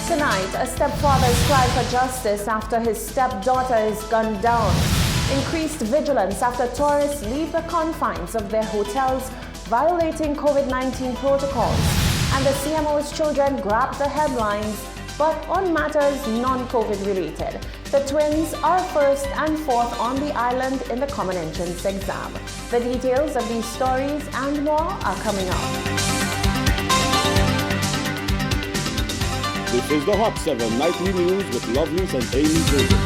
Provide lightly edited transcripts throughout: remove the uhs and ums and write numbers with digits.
Tonight, a stepfather's cry for justice after his stepdaughter is gunned down. Increased vigilance after tourists leave the confines of their hotels, violating COVID-19 protocols. And the CMO's children grab the headlines, but on matters non-COVID related. The twins are first and fourth on the island in the Common Entrance exam. The details of these stories and more are coming up. This is the Hot 7 Nightly News with Lovelace and Amy Joseph.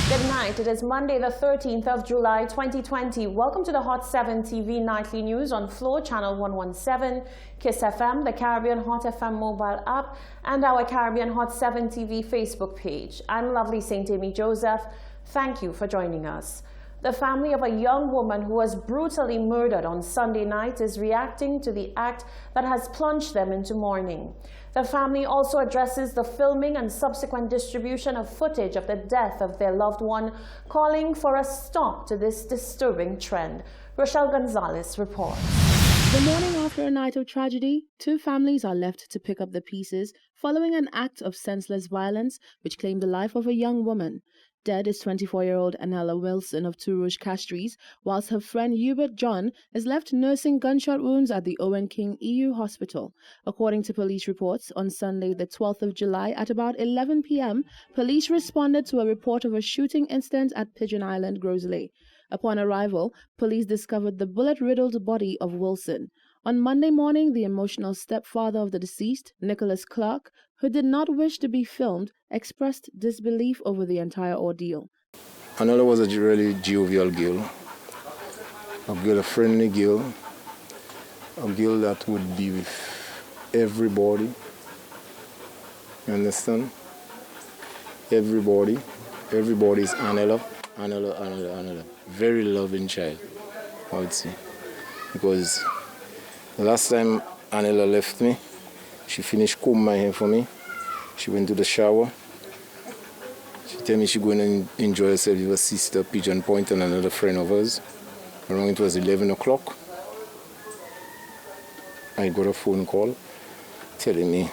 Good night. It is Monday, the 13th of July, 2020. Welcome to the Hot 7 TV Nightly News on Flow Channel 117, Kiss FM, the Caribbean Hot FM mobile app, and our Caribbean Hot 7 TV Facebook page. I'm Lovely St. Amy Joseph. Thank you for joining us. The family of a young woman who was brutally murdered on Sunday night is reacting to the act that has plunged them into mourning. The family also addresses the filming and subsequent distribution of footage of the death of their loved one, calling for a stop to this disturbing trend. Rochelle Gonzalez reports. The morning after a night of tragedy, two families are left to pick up the pieces following an act of senseless violence which claimed the life of a young woman. Dead is 24-year-old Anella Wilson of Two Rouge Castries, whilst her friend Hubert John is left nursing gunshot wounds at the Owen King EU Hospital. According to police reports, on Sunday, the 12th of July, at about 11 p.m., police responded to a report of a shooting incident at Pigeon Island, Grosley. Upon arrival, police discovered the bullet-riddled body of Wilson. On Monday morning, the emotional stepfather of the deceased, Nicholas Clark, who did not wish to be filmed, expressed disbelief over the entire ordeal. Anella was a really jovial girl, a friendly girl, a girl that would be with everybody. You understand? Everybody. Everybody is Anella. Anella. Very loving child, I would say. Because the last time Anella left me, she finished combing my hair for me. She went to the shower. She told me she going to enjoy herself with her sister, Pigeon Point, and another friend of hers. Around it was 11 o'clock. I got a phone call telling me,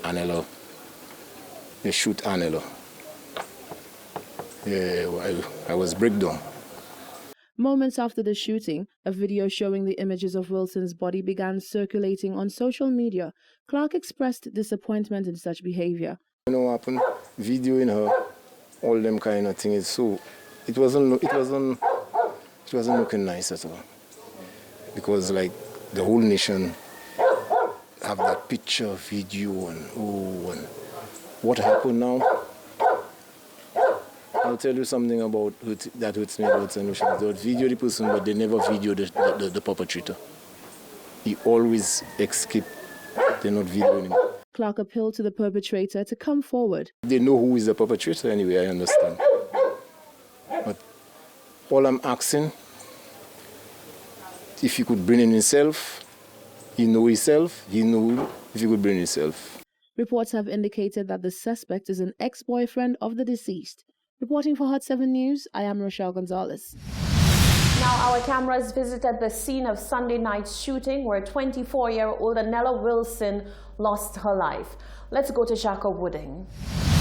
Anella, they shoot Anella. Yeah, I was breakdown. Moments after the shooting, a video showing the images of Wilson's body began circulating on social media. Clark expressed disappointment in such behavior. You know what happened? Videoing her, all them kind of things. So it wasn't looking nice at all. Because like the whole nation have that picture, video, and what happened now? I'll tell you something about that hurts me about St. Lucia. They would video the person, but they never video the perpetrator. He always escape. They're not videoing him. Clark appealed to the perpetrator to come forward. They know who is the perpetrator anyway, I understand. But all I'm asking, if he could bring in himself, he know himself, he know if he could bring himself. Reports have indicated that the suspect is an ex-boyfriend of the deceased. Reporting for Hot 7 News, I am Rochelle Gonzalez. Now, our cameras visited the scene of Sunday night's shooting where 24-year-old Anella Wilson lost her life. Let's go to Shaka Wooding.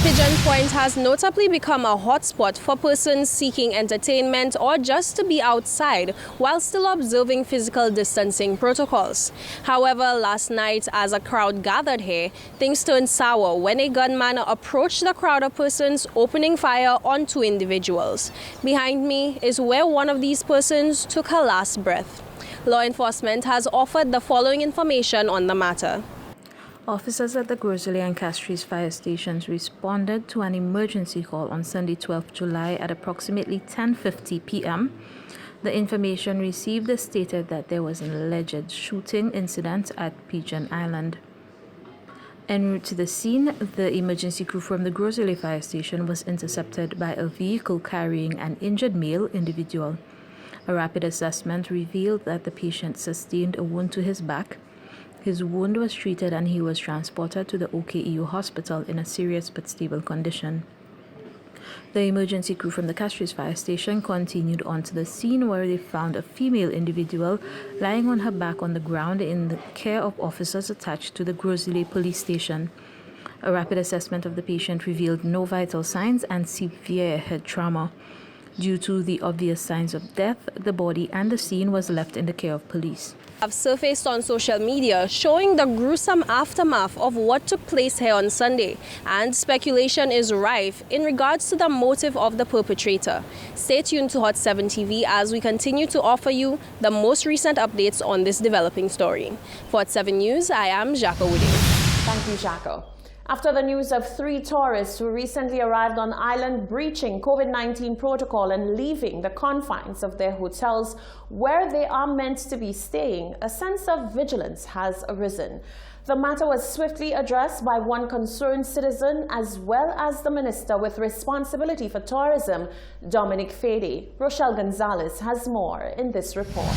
Pigeon Point has notably become a hotspot for persons seeking entertainment or just to be outside while still observing physical distancing protocols. However, last night, as a crowd gathered here, things turned sour when a gunman approached the crowd of persons, opening fire on two individuals. Behind me is where one of these persons took her last breath. Law enforcement has offered the following information on the matter. Officers at the Grosley and Castries fire stations responded to an emergency call on Sunday, 12th July at approximately 10:50 p.m. The information received stated that there was an alleged shooting incident at Pigeon Island. En route to the scene, the emergency crew from the Grosley fire station was intercepted by a vehicle carrying an injured male individual. A rapid assessment revealed that the patient sustained a wound to his back. His wound was treated and he was transported to the OKEU hospital in a serious but stable condition. The emergency crew from the Castries fire station continued on to the scene where they found a female individual lying on her back on the ground in the care of officers attached to the Grosley police station. A rapid assessment of the patient revealed no vital signs and severe head trauma. Due to the obvious signs of death, the body and the scene was left in the care of police. Have surfaced on social media showing the gruesome aftermath of what took place here on Sunday, and speculation is rife in regards to the motive of the perpetrator. Stay tuned to Hot 7 TV as we continue to offer you the most recent updates on this developing story. For Hot 7 News, I am Jaco Woody. Thank you, Jaco. After the news of 3 tourists who recently arrived on island breaching COVID-19 protocol and leaving the confines of their hotels where they are meant to be staying, a sense of vigilance has arisen. The matter was swiftly addressed by one concerned citizen as well as the minister with responsibility for tourism, Dominic Fede. Rochelle Gonzalez has more in this report.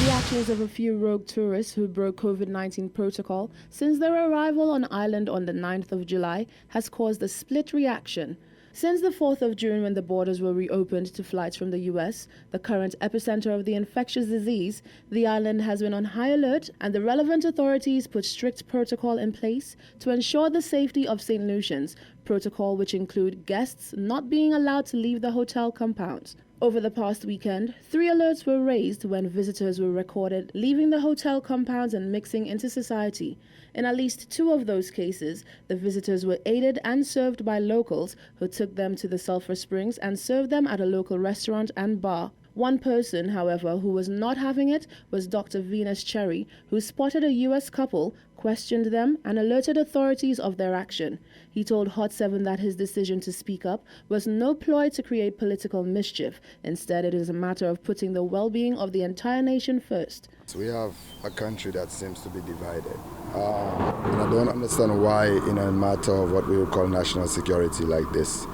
The actions of a few rogue tourists who broke COVID-19 protocol since their arrival on island on the 9th of July has caused a split reaction. Since the 4th of June, when the borders were reopened to flights from the U.S., the current epicenter of the infectious disease, the island has been on high alert, and the relevant authorities put strict protocol in place to ensure the safety of St. Lucians, protocol which include guests not being allowed to leave the hotel compounds. Over the past weekend, 3 alerts were raised when visitors were recorded leaving the hotel compounds and mixing into society. In at least 2 of those cases, the visitors were aided and served by locals who took them to the Sulphur Springs and served them at a local restaurant and bar. One person, however, who was not having it was Dr. Venus Cherry, who spotted a U.S. couple, questioned them, and alerted authorities of their action. He told Hot 7 that his decision to speak up was no ploy to create political mischief. Instead, it is a matter of putting the well-being of the entire nation first. So we have a country that seems to be divided. And I don't understand why, in a matter of what we would call national security like this,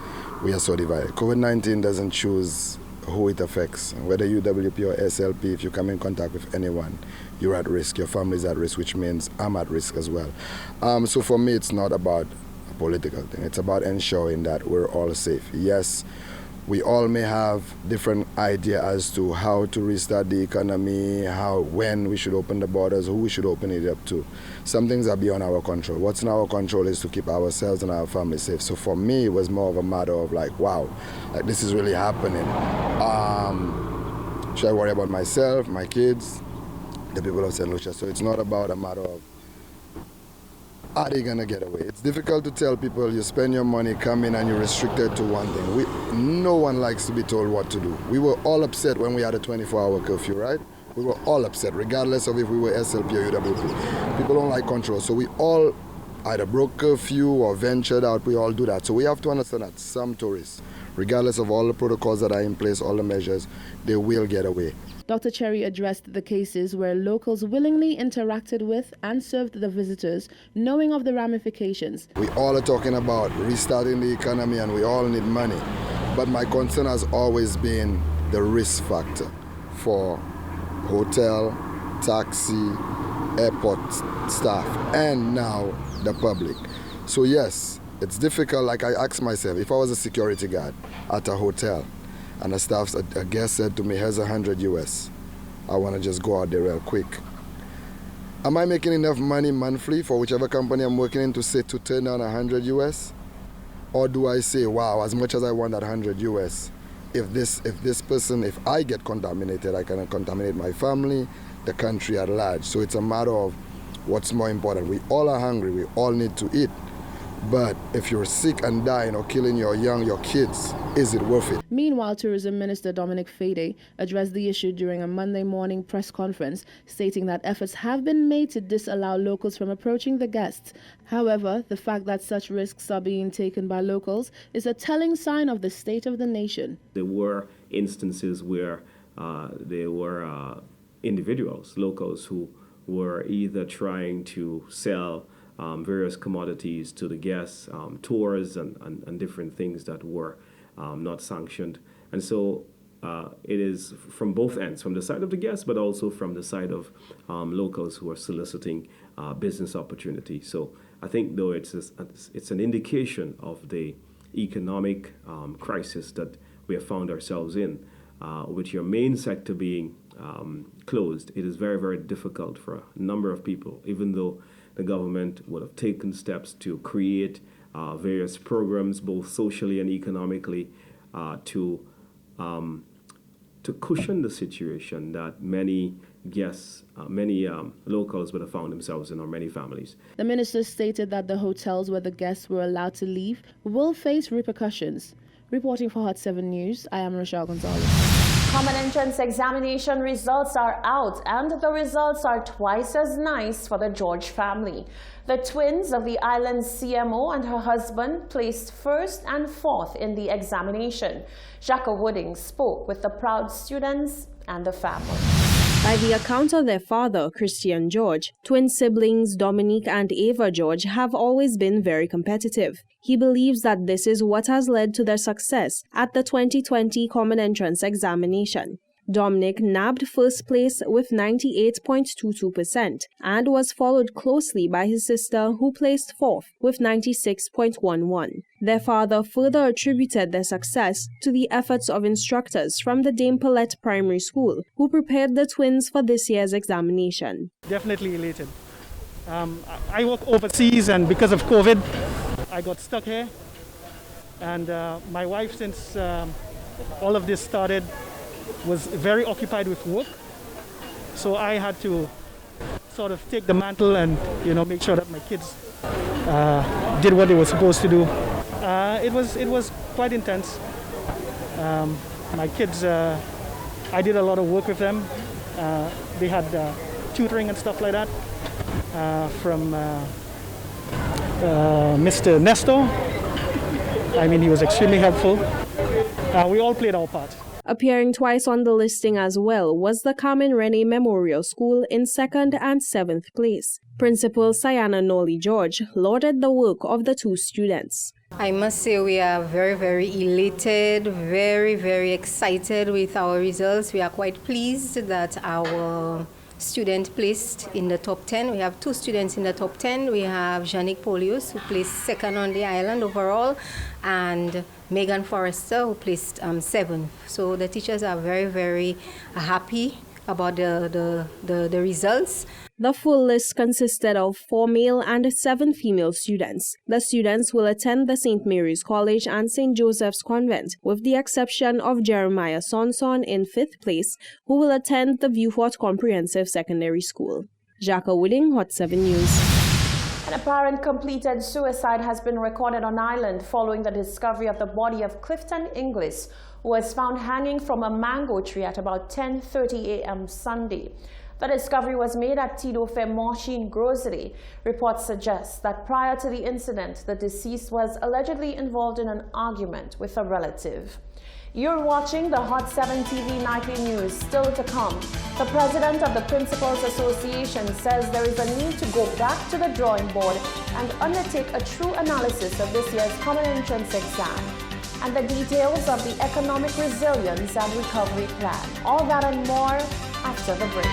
we are so divided. COVID-19 doesn't choose who it affects. Whether you WP or SLP, if you come in contact with anyone, you're at risk, your family's at risk, which means I'm at risk as well. So for me, it's not about a political thing. It's about ensuring that we're all safe. Yes, we all may have different idea as to how to restart the economy, when we should open the borders, who we should open it up to. Some things are beyond our control. What's in our control is to keep ourselves and our family safe. So for me, it was more of a matter of like, wow, like this is really happening. Should I worry about myself, my kids, the people of St. Lucia? So it's not about a matter of, are they gonna get away? It's difficult to tell people you spend your money, come in, and you're restricted to one thing. No one likes to be told what to do. We were all upset when we had a 24-hour curfew, right? We were all upset, regardless of if we were SLP or UWP. People don't like control, so we all either broke curfew or ventured out. We all do that. So we have to understand that some tourists, regardless of all the protocols that are in place, all the measures, they will get away. Dr. Cherry addressed the cases where locals willingly interacted with and served the visitors, knowing of the ramifications. We all are talking about restarting the economy and we all need money. But my concern has always been the risk factor for hotel, taxi, airport staff, and now the public. So yes, it's difficult. Like I asked myself, if I was a security guard at a hotel, and a guest said to me, here's $100 US. I want to just go out there real quick. Am I making enough money monthly for whichever company I'm working in to turn down $100 US? Or do I say, wow, as much as I want that $100 US, if I get contaminated, I can contaminate my family, the country at large. So it's a matter of what's more important. We all are hungry, we all need to eat. But if you're sick and dying or killing your kids, is it worth it? Meanwhile, Tourism Minister Dominic Fede addressed the issue during a Monday morning press conference, stating that efforts have been made to disallow locals from approaching the guests. However, the fact that such risks are being taken by locals is a telling sign of the state of the nation. There were instances where there were individuals, locals, who were either trying to sell various commodities to the guests, tours and different things that were not sanctioned. And so it is from both ends, from the side of the guests, but also from the side of locals who are soliciting business opportunity. So I think, though, it's an indication of the economic crisis that we have found ourselves in. With your main sector being closed, it is very, very difficult for a number of people, even though the government would have taken steps to create various programs, both socially and economically, to cushion the situation that many guests, many locals would have found themselves in, or many families. The minister stated that the hotels where the guests were allowed to leave will face repercussions. Reporting for Hot 7 News, I am Rochelle Gonzalez. Common entrance examination results are out, and the results are twice as nice for the George family. The twins of the island's CMO and her husband placed first and fourth in the examination. Jacka Wooding spoke with the proud students and the family. By the account of their father, Christian George, twin siblings Dominique and Ava George have always been very competitive. He believes that this is what has led to their success at the 2020 Common Entrance examination. Dominic nabbed first place with 98.22% and was followed closely by his sister, who placed fourth with 96.11. Their father further attributed their success to the efforts of instructors from the Dame Paulette Primary School, who prepared the twins for this year's examination. Definitely elated. I work overseas, and because of COVID, I got stuck here. And my wife, since all of this started, was very occupied with work, so I had to sort of take the mantle and make sure that my kids did what they were supposed to do. It was quite intense. My kids, I did a lot of work with them. They had tutoring and stuff like that from Mr. Nestor. I mean, he was extremely helpful. We all played our part. Appearing twice on the listing as well was the Carmen Rene Memorial School in 2nd and 7th place. Principal Sayana Noli George lauded the work of the two students. I must say we are very, very elated, very, very excited with our results. We are quite pleased that our student placed in the top 10. We have two students in the top 10. We have Janik Polius, who placed second on the island overall, and Megan Forrester, who placed 7th. So the teachers are very, very happy about the results. The full list consisted of 4 male and 7 female students. The students will attend the St. Mary's College and St. Joseph's Convent, with the exception of Jeremiah Sonson in 5th place, who will attend the Viewfort Comprehensive Secondary School. Jacka Wooding, Hot 7 News. An apparent completed suicide has been recorded on island following the discovery of the body of Clifton Inglis, who was found hanging from a mango tree at about 10:30 a.m. Sunday. The discovery was made at Tidofe Machine Grocery. Reports suggest that prior to the incident, the deceased was allegedly involved in an argument with a relative. You're watching the Hot 7 TV Nightly News. Still to come, the president of the Principals Association says there is a need to go back to the drawing board and undertake a true analysis of this year's Common Entrance exam, and the details of the Economic Resilience and Recovery Plan. All that and more after the break.